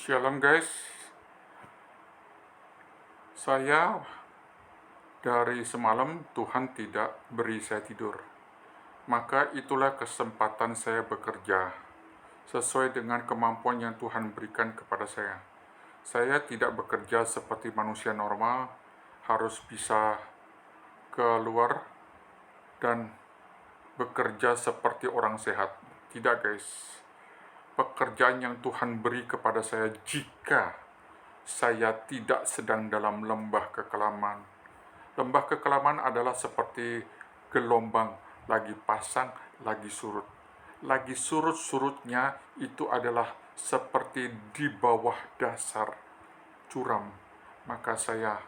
Shalom guys, saya dari semalam Tuhan tidak beri saya tidur. Maka itulah kesempatan saya bekerja sesuai dengan kemampuan yang Tuhan berikan kepada saya. Saya tidak bekerja seperti manusia normal, harus bisa keluar dan bekerja seperti orang sehat. Tidak guys, pekerjaan yang Tuhan beri kepada saya jika saya tidak sedang dalam lembah kekelaman. Lembah kekelaman adalah seperti gelombang, lagi pasang, lagi surut. Lagi surut-surutnya itu adalah seperti di bawah dasar curam. Maka saya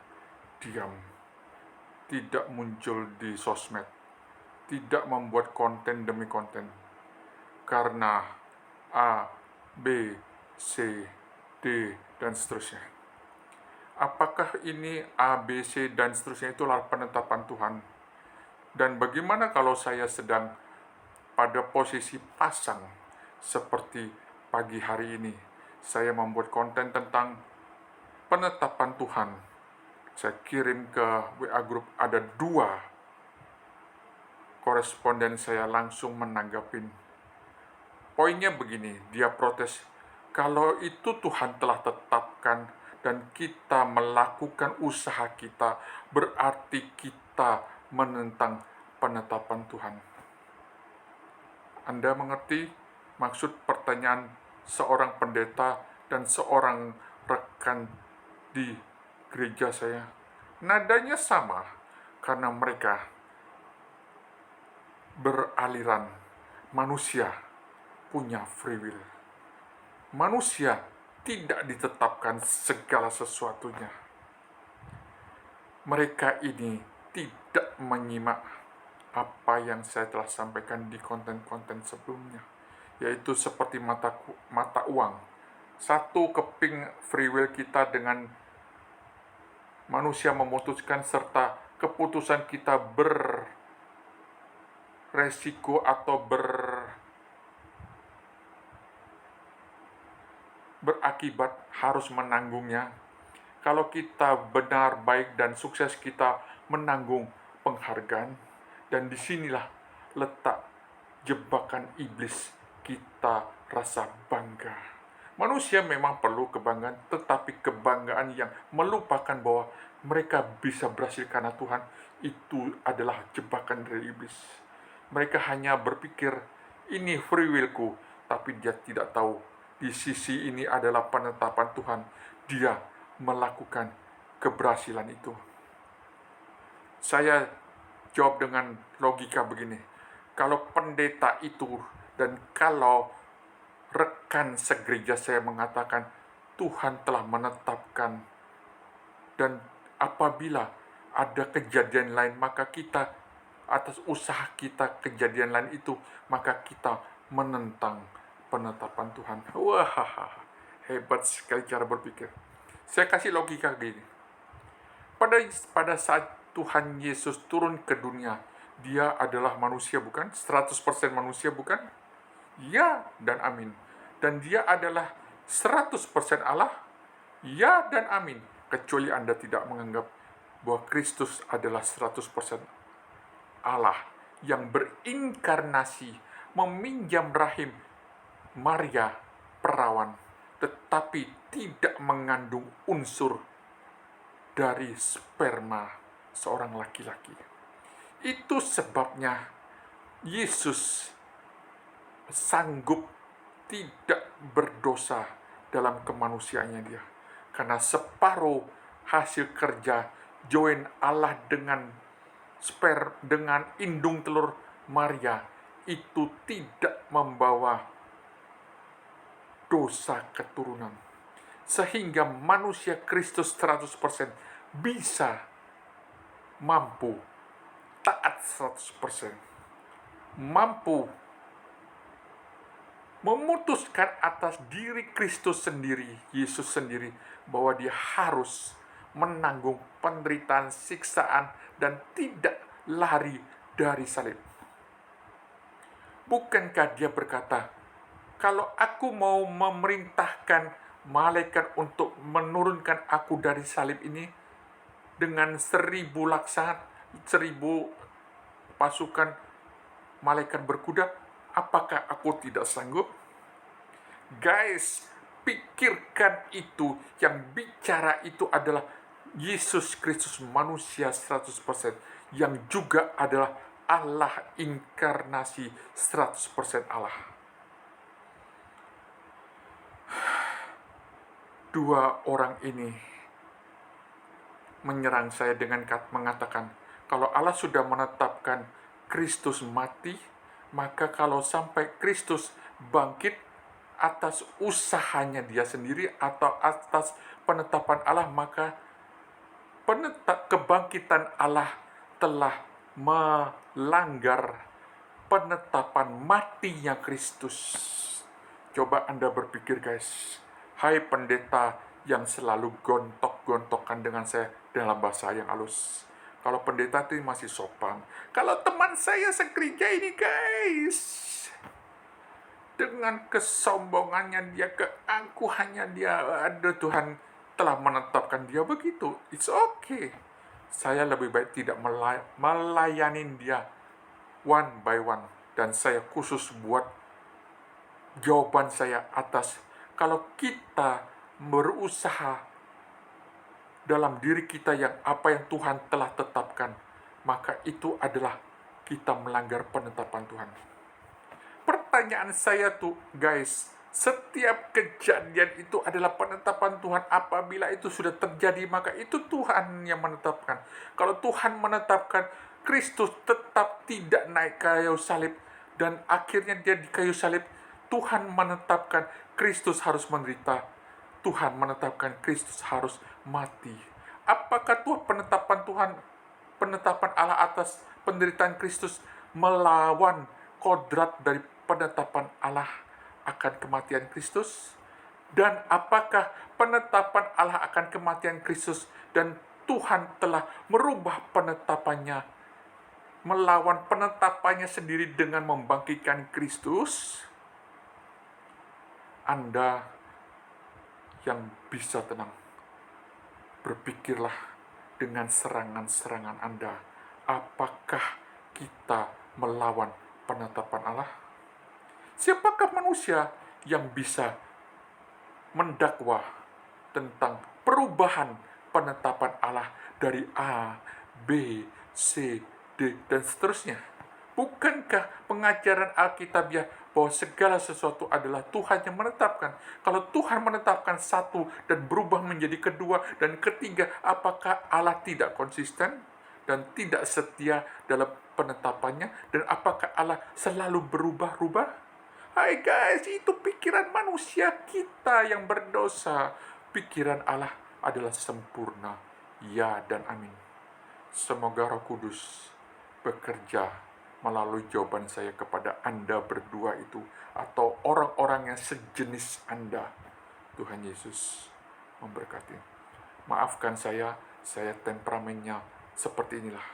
diam, tidak muncul di sosmed, tidak membuat konten demi konten. Karena A, B, C, D, dan seterusnya. Apakah ini A, B, C, dan seterusnya itulah penetapan Tuhan? Dan bagaimana kalau saya sedang pada posisi pasang seperti pagi hari ini? Saya membuat konten tentang penetapan Tuhan. Saya kirim ke WA Group, ada 2 koresponden saya langsung menanggapin. Poinnya begini, dia protes, kalau itu Tuhan telah tetapkan dan kita melakukan usaha kita, berarti kita menentang penetapan Tuhan. Anda mengerti maksud pertanyaan seorang pendeta dan seorang rekan di gereja saya? Nadanya sama, karena mereka beraliran manusia punya free will. Manusia tidak ditetapkan segala sesuatunya. Mereka ini tidak menyimak apa yang saya telah sampaikan di konten-konten sebelumnya, yaitu seperti mata uang. 1 keping free will kita dengan manusia memutuskan serta keputusan kita beresiko atau berakibat harus menanggungnya. Kalau kita benar, baik, dan sukses, kita menanggung penghargaan. Dan disinilah letak jebakan iblis, kita rasa bangga. Manusia memang perlu kebanggaan, tetapi kebanggaan yang melupakan bahwa mereka bisa berhasil karena Tuhan, itu adalah jebakan dari iblis. Mereka hanya berpikir, ini free will-ku, tapi dia tidak tahu, di sisi ini adalah penetapan Tuhan. Dia melakukan keberhasilan itu. Saya jawab dengan logika begini, kalau pendeta itu dan kalau rekan segereja saya mengatakan Tuhan telah menetapkan, dan apabila ada kejadian lain, maka kita atas usaha kita kejadian lain itu, maka kita menentang penetapan Tuhan. Wah, hebat sekali cara berpikir. Saya kasih logika gini. Pada saat Tuhan Yesus turun ke dunia, dia adalah manusia bukan? 100% manusia bukan? Ya dan amin. Dan dia adalah 100% Allah? Ya dan amin. Kecuali Anda tidak menganggap bahwa Kristus adalah 100% Allah yang berinkarnasi, meminjam rahim Maria perawan, tetapi tidak mengandung unsur dari sperma seorang laki-laki. Itu sebabnya Yesus sanggup tidak berdosa dalam kemanusiaannya dia. Karena separuh hasil kerja join Allah dengan indung telur Maria itu tidak membawa dosa keturunan. Sehingga manusia Kristus 100% bisa mampu taat 100%, mampu memutuskan atas diri Kristus sendiri, Yesus sendiri, bahwa dia harus menanggung penderitaan, siksaan, dan tidak lari dari salib. Bukankah dia berkata, kalau aku mau memerintahkan malaikat untuk menurunkan aku dari salib ini dengan 1.000 laksa, 1.000 pasukan malaikat berkuda, apakah aku tidak sanggup? Guys, pikirkan itu, yang bicara itu adalah Yesus Kristus, manusia 100%, yang juga adalah Allah inkarnasi 100% Allah. Dua orang ini menyerang saya dengan mengatakan, kalau Allah sudah menetapkan Kristus mati, maka kalau sampai Kristus bangkit atas usahanya dia sendiri atau atas penetapan Allah, maka kebangkitan Allah telah melanggar penetapan matinya Kristus. Coba Anda berpikir, guys. Hai pendeta yang selalu gontok-gontokan dengan saya dalam bahasa yang halus. Kalau pendeta itu masih sopan. Kalau teman saya segereja ini, guys, dengan kesombongannya dia, keangkuhannya dia, aduh, Tuhan telah menetapkan dia begitu. It's okay. Saya lebih baik tidak melayani dia one by one. Dan saya khusus buat jawaban saya atas, kalau kita berusaha dalam diri kita yang apa yang Tuhan telah tetapkan, maka itu adalah kita melanggar penetapan Tuhan. Pertanyaan saya tuh, guys, setiap kejadian itu adalah penetapan Tuhan. Apabila itu sudah terjadi, maka itu Tuhan yang menetapkan. Kalau Tuhan menetapkan Kristus tetap tidak naik kayu salib, dan akhirnya dia di kayu salib, Tuhan menetapkan Kristus harus menderita. Tuhan menetapkan Kristus harus mati. Apakah penetapan Allah atas penderitaan Kristus melawan kodrat dari penetapan Allah akan kematian Kristus? Dan apakah penetapan Allah akan kematian Kristus dan Tuhan telah merubah penetapannya, melawan penetapannya sendiri dengan membangkitkan Kristus? Anda yang bisa tenang, berpikirlah dengan serangan-serangan Anda. Apakah kita melawan penetapan Allah? Siapakah manusia yang bisa mendakwa tentang perubahan penetapan Allah dari A, B, C, D, dan seterusnya? Bukankah pengajaran Alkitabiah bahwa segala sesuatu adalah Tuhan yang menetapkan? Kalau Tuhan menetapkan satu dan berubah menjadi kedua dan ketiga, apakah Allah tidak konsisten dan tidak setia dalam penetapannya? Dan apakah Allah selalu berubah-ubah? Hai guys, itu pikiran manusia kita yang berdosa. Pikiran Allah adalah sempurna. Ya dan amin. Semoga Roh Kudus bekerja melalui jawaban saya kepada Anda berdua itu, atau orang-orang yang sejenis Anda. Tuhan Yesus memberkati. Maafkan saya temperamennya seperti inilah.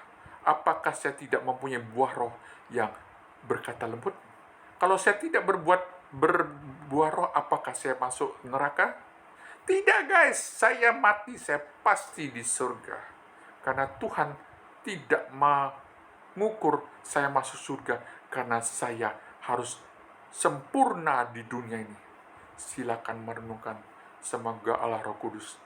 Apakah saya tidak mempunyai buah roh yang berkata lembut? Kalau saya tidak berbuah roh, apakah saya masuk neraka? Tidak guys, saya mati, saya pasti di surga. Karena Tuhan tidak mengukur saya masuk surga karena saya harus sempurna di dunia ini. Silakan merenungkan. Semoga Allah Roh Kudus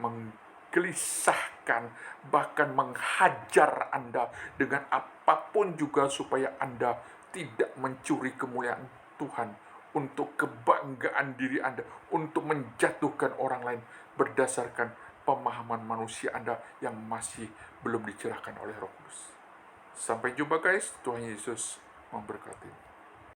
menggelisahkan, bahkan menghajar Anda dengan apapun juga supaya Anda tidak mencuri kemuliaan Tuhan untuk kebanggaan diri Anda, untuk menjatuhkan orang lain berdasarkan pemahaman manusia Anda yang masih belum dicerahkan oleh Roh Kudus. Sampai jumpa guys, Tuhan Yesus memberkati.